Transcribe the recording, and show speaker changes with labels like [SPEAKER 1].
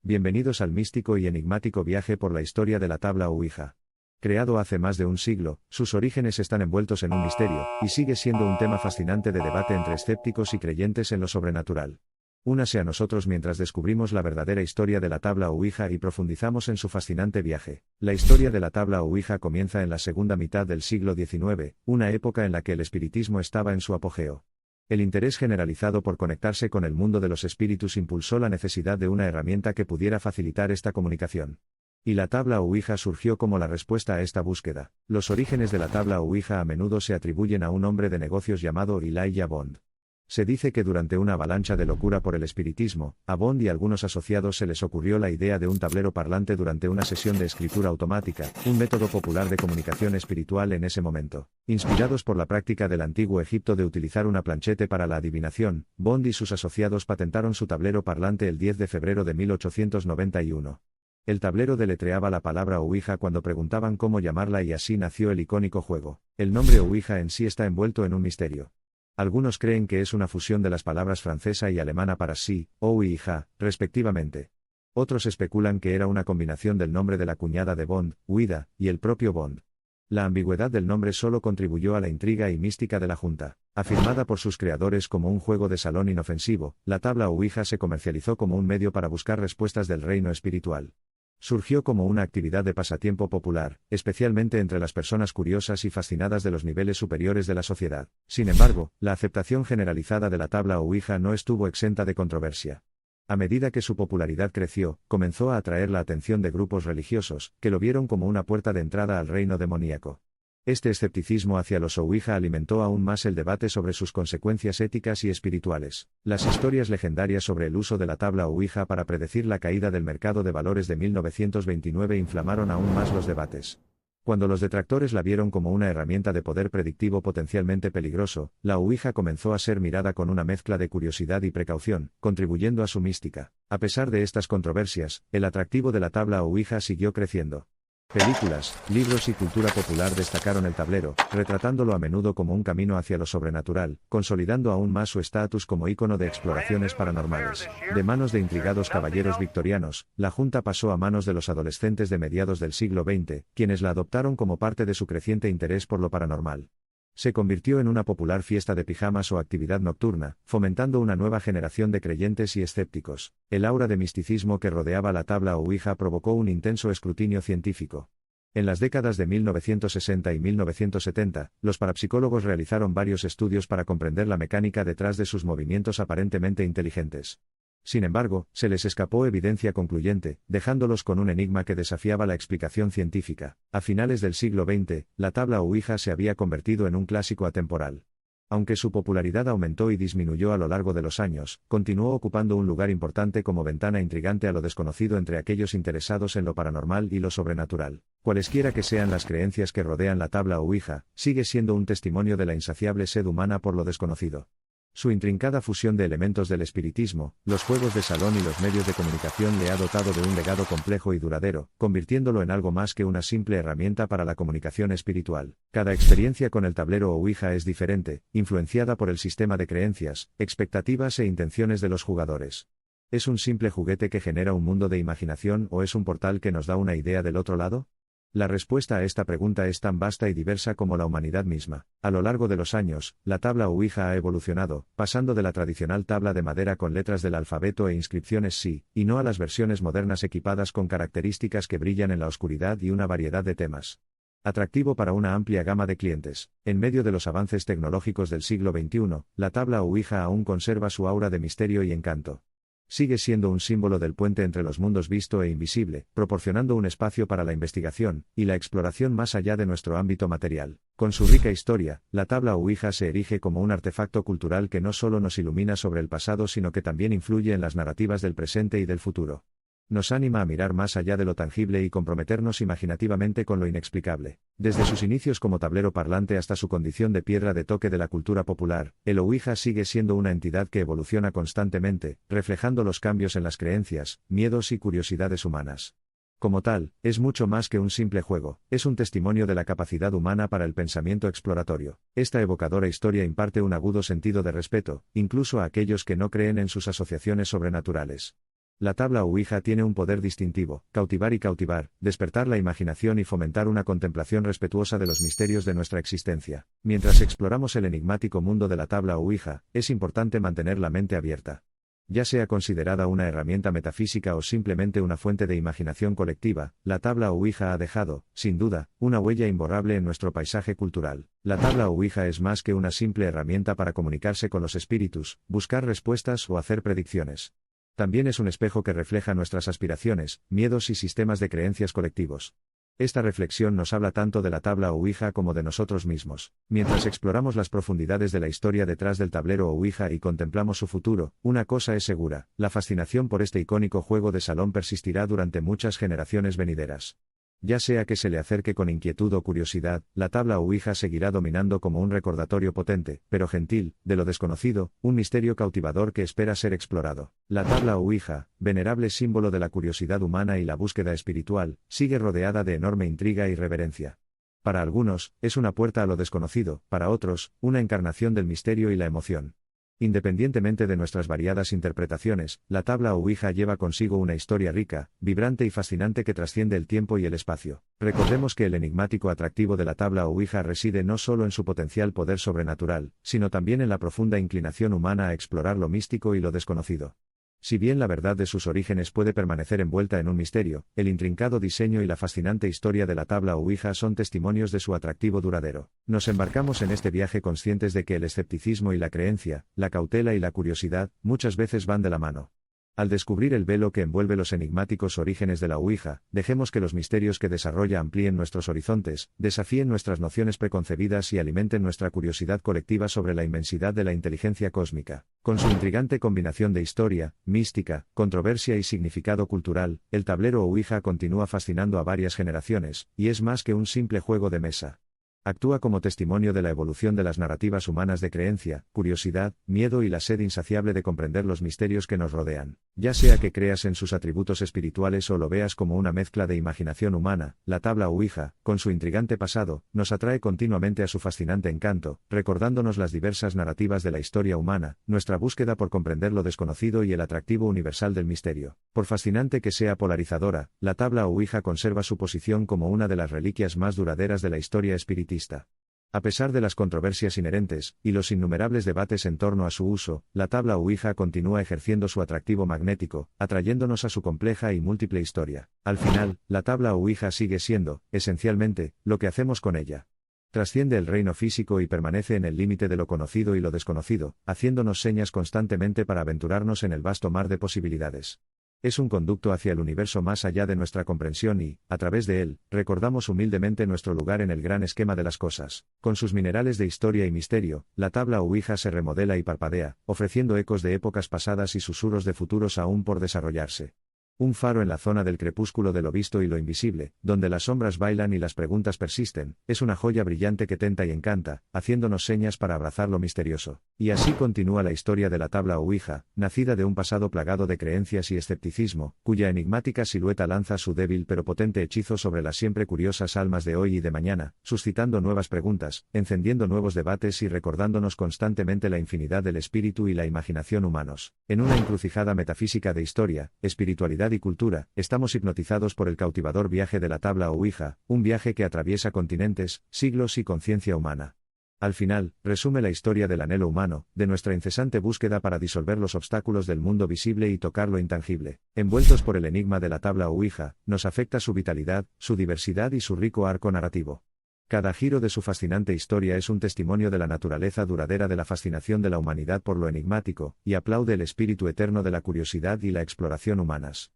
[SPEAKER 1] Bienvenidos al místico y enigmático viaje por la historia de la tabla Ouija. Creado hace más de un siglo, sus orígenes están envueltos en un misterio, y sigue siendo un tema fascinante de debate entre escépticos y creyentes en lo sobrenatural. Únase a nosotros mientras descubrimos la verdadera historia de la tabla Ouija y profundizamos en su fascinante viaje. La historia de la tabla Ouija comienza en la segunda mitad del siglo XIX, una época en la que el espiritismo estaba en su apogeo. El interés generalizado por conectarse con el mundo de los espíritus impulsó la necesidad de una herramienta que pudiera facilitar esta comunicación. Y la tabla Ouija surgió como la respuesta a esta búsqueda. Los orígenes de la tabla Ouija a menudo se atribuyen a un hombre de negocios llamado Elijah Bond. Se dice que durante una avalancha de locura por el espiritismo, a Bond y algunos asociados se les ocurrió la idea de un tablero parlante durante una sesión de escritura automática, un método popular de comunicación espiritual en ese momento. Inspirados por la práctica del antiguo Egipto de utilizar una planchette para la adivinación, Bond y sus asociados patentaron su tablero parlante el 10 de febrero de 1891. El tablero deletreaba la palabra Ouija cuando preguntaban cómo llamarla y así nació el icónico juego. El nombre Ouija en sí está envuelto en un misterio. Algunos creen que es una fusión de las palabras francesa y alemana para sí, ou y hija, respectivamente. Otros especulan que era una combinación del nombre de la cuñada de Bond, Ouida, y el propio Bond. La ambigüedad del nombre solo contribuyó a la intriga y mística de la junta. Afirmada por sus creadores como un juego de salón inofensivo, la tabla Ouija se comercializó como un medio para buscar respuestas del reino espiritual. Surgió como una actividad de pasatiempo popular, especialmente entre las personas curiosas y fascinadas de los niveles superiores de la sociedad. Sin embargo, la aceptación generalizada de la tabla Ouija no estuvo exenta de controversia. A medida que su popularidad creció, comenzó a atraer la atención de grupos religiosos, que lo vieron como una puerta de entrada al reino demoníaco. Este escepticismo hacia los Ouija alimentó aún más el debate sobre sus consecuencias éticas y espirituales. Las historias legendarias sobre el uso de la tabla Ouija para predecir la caída del mercado de valores de 1929 inflamaron aún más los debates. Cuando los detractores la vieron como una herramienta de poder predictivo potencialmente peligroso, la Ouija comenzó a ser mirada con una mezcla de curiosidad y precaución, contribuyendo a su mística. A pesar de estas controversias, el atractivo de la tabla Ouija siguió creciendo. Películas, libros y cultura popular destacaron el tablero, retratándolo a menudo como un camino hacia lo sobrenatural, consolidando aún más su estatus como ícono de exploraciones paranormales. De manos de intrigados caballeros victorianos, la junta pasó a manos de los adolescentes de mediados del siglo XX, quienes la adoptaron como parte de su creciente interés por lo paranormal. Se convirtió en una popular fiesta de pijamas o actividad nocturna, fomentando una nueva generación de creyentes y escépticos. El aura de misticismo que rodeaba la tabla Ouija provocó un intenso escrutinio científico. En las décadas de 1960 y 1970, los parapsicólogos realizaron varios estudios para comprender la mecánica detrás de sus movimientos aparentemente inteligentes. Sin embargo, se les escapó evidencia concluyente, dejándolos con un enigma que desafiaba la explicación científica. A finales del siglo XX, la tabla Ouija se había convertido en un clásico atemporal. Aunque su popularidad aumentó y disminuyó a lo largo de los años, continuó ocupando un lugar importante como ventana intrigante a lo desconocido entre aquellos interesados en lo paranormal y lo sobrenatural. Cualesquiera que sean las creencias que rodean la tabla Ouija, sigue siendo un testimonio de la insaciable sed humana por lo desconocido. Su intrincada fusión de elementos del espiritismo, los juegos de salón y los medios de comunicación le ha dotado de un legado complejo y duradero, convirtiéndolo en algo más que una simple herramienta para la comunicación espiritual. Cada experiencia con el tablero Ouija es diferente, influenciada por el sistema de creencias, expectativas e intenciones de los jugadores. ¿Es un simple juguete que genera un mundo de imaginación o es un portal que nos da una idea del otro lado? La respuesta a esta pregunta es tan vasta y diversa como la humanidad misma. A lo largo de los años, la tabla Ouija ha evolucionado, pasando de la tradicional tabla de madera con letras del alfabeto e inscripciones sí, y no a las versiones modernas equipadas con características que brillan en la oscuridad y una variedad de temas. Atractivo para una amplia gama de clientes. En medio de los avances tecnológicos del siglo XXI, la tabla Ouija aún conserva su aura de misterio y encanto. Sigue siendo un símbolo del puente entre los mundos visto e invisible, proporcionando un espacio para la investigación y la exploración más allá de nuestro ámbito material. Con su rica historia, la tabla Ouija se erige como un artefacto cultural que no solo nos ilumina sobre el pasado sino que también influye en las narrativas del presente y del futuro. Nos anima a mirar más allá de lo tangible y comprometernos imaginativamente con lo inexplicable. Desde sus inicios como tablero parlante hasta su condición de piedra de toque de la cultura popular, el Ouija sigue siendo una entidad que evoluciona constantemente, reflejando los cambios en las creencias, miedos y curiosidades humanas. Como tal, es mucho más que un simple juego, es un testimonio de la capacidad humana para el pensamiento exploratorio. Esta evocadora historia imparte un agudo sentido de respeto, incluso a aquellos que no creen en sus asociaciones sobrenaturales. La tabla Ouija tiene un poder distintivo: cautivar y cautivar, despertar la imaginación y fomentar una contemplación respetuosa de los misterios de nuestra existencia. Mientras exploramos el enigmático mundo de la tabla Ouija, es importante mantener la mente abierta. Ya sea considerada una herramienta metafísica o simplemente una fuente de imaginación colectiva, la tabla Ouija ha dejado, sin duda, una huella imborrable en nuestro paisaje cultural. La tabla Ouija es más que una simple herramienta para comunicarse con los espíritus, buscar respuestas o hacer predicciones. También es un espejo que refleja nuestras aspiraciones, miedos y sistemas de creencias colectivos. Esta reflexión nos habla tanto de la tabla Ouija como de nosotros mismos. Mientras exploramos las profundidades de la historia detrás del tablero Ouija y contemplamos su futuro, una cosa es segura: la fascinación por este icónico juego de salón persistirá durante muchas generaciones venideras. Ya sea que se le acerque con inquietud o curiosidad, la tabla Ouija seguirá dominando como un recordatorio potente, pero gentil, de lo desconocido, un misterio cautivador que espera ser explorado. La tabla Ouija, venerable símbolo de la curiosidad humana y la búsqueda espiritual, sigue rodeada de enorme intriga y reverencia. Para algunos, es una puerta a lo desconocido; para otros, una encarnación del misterio y la emoción. Independientemente de nuestras variadas interpretaciones, la tabla Ouija lleva consigo una historia rica, vibrante y fascinante que trasciende el tiempo y el espacio. Recordemos que el enigmático atractivo de la tabla Ouija reside no solo en su potencial poder sobrenatural, sino también en la profunda inclinación humana a explorar lo místico y lo desconocido. Si bien la verdad de sus orígenes puede permanecer envuelta en un misterio, el intrincado diseño y la fascinante historia de la tabla Ouija son testimonios de su atractivo duradero. Nos embarcamos en este viaje conscientes de que el escepticismo y la creencia, la cautela y la curiosidad, muchas veces van de la mano. Al descubrir el velo que envuelve los enigmáticos orígenes de la Ouija, dejemos que los misterios que desarrolla amplíen nuestros horizontes, desafíen nuestras nociones preconcebidas y alimenten nuestra curiosidad colectiva sobre la inmensidad de la inteligencia cósmica. Con su intrigante combinación de historia, mística, controversia y significado cultural, el tablero Ouija continúa fascinando a varias generaciones, y es más que un simple juego de mesa. Actúa como testimonio de la evolución de las narrativas humanas de creencia, curiosidad, miedo y la sed insaciable de comprender los misterios que nos rodean. Ya sea que creas en sus atributos espirituales o lo veas como una mezcla de imaginación humana, la tabla Ouija, con su intrigante pasado, nos atrae continuamente a su fascinante encanto, recordándonos las diversas narrativas de la historia humana, nuestra búsqueda por comprender lo desconocido y el atractivo universal del misterio. Por fascinante que sea polarizadora, la tabla Ouija conserva su posición como una de las reliquias más duraderas de la historia espiritista. A pesar de las controversias inherentes, y los innumerables debates en torno a su uso, la tabla Ouija continúa ejerciendo su atractivo magnético, atrayéndonos a su compleja y múltiple historia. Al final, la tabla Ouija sigue siendo, esencialmente, lo que hacemos con ella. Trasciende el reino físico y permanece en el límite de lo conocido y lo desconocido, haciéndonos señas constantemente para aventurarnos en el vasto mar de posibilidades. Es un conducto hacia el universo más allá de nuestra comprensión y, a través de él, recordamos humildemente nuestro lugar en el gran esquema de las cosas. Con sus minerales de historia y misterio, la tabla Ouija se remodela y parpadea, ofreciendo ecos de épocas pasadas y susurros de futuros aún por desarrollarse. Un faro en la zona del crepúsculo de lo visto y lo invisible, donde las sombras bailan y las preguntas persisten, es una joya brillante que tenta y encanta, haciéndonos señas para abrazar lo misterioso. Y así continúa la historia de la tabla Ouija, nacida de un pasado plagado de creencias y escepticismo, cuya enigmática silueta lanza su débil pero potente hechizo sobre las siempre curiosas almas de hoy y de mañana, suscitando nuevas preguntas, encendiendo nuevos debates y recordándonos constantemente la infinidad del espíritu y la imaginación humanos. En una encrucijada metafísica de historia, espiritualidad y cultura, estamos hipnotizados por el cautivador viaje de la tabla Ouija, un viaje que atraviesa continentes, siglos y conciencia humana. Al final, resume la historia del anhelo humano, de nuestra incesante búsqueda para disolver los obstáculos del mundo visible y tocar lo intangible. Envueltos por el enigma de la tabla Ouija, nos afecta su vitalidad, su diversidad y su rico arco narrativo. Cada giro de su fascinante historia es un testimonio de la naturaleza duradera de la fascinación de la humanidad por lo enigmático, y aplaude el espíritu eterno de la curiosidad y la exploración humanas.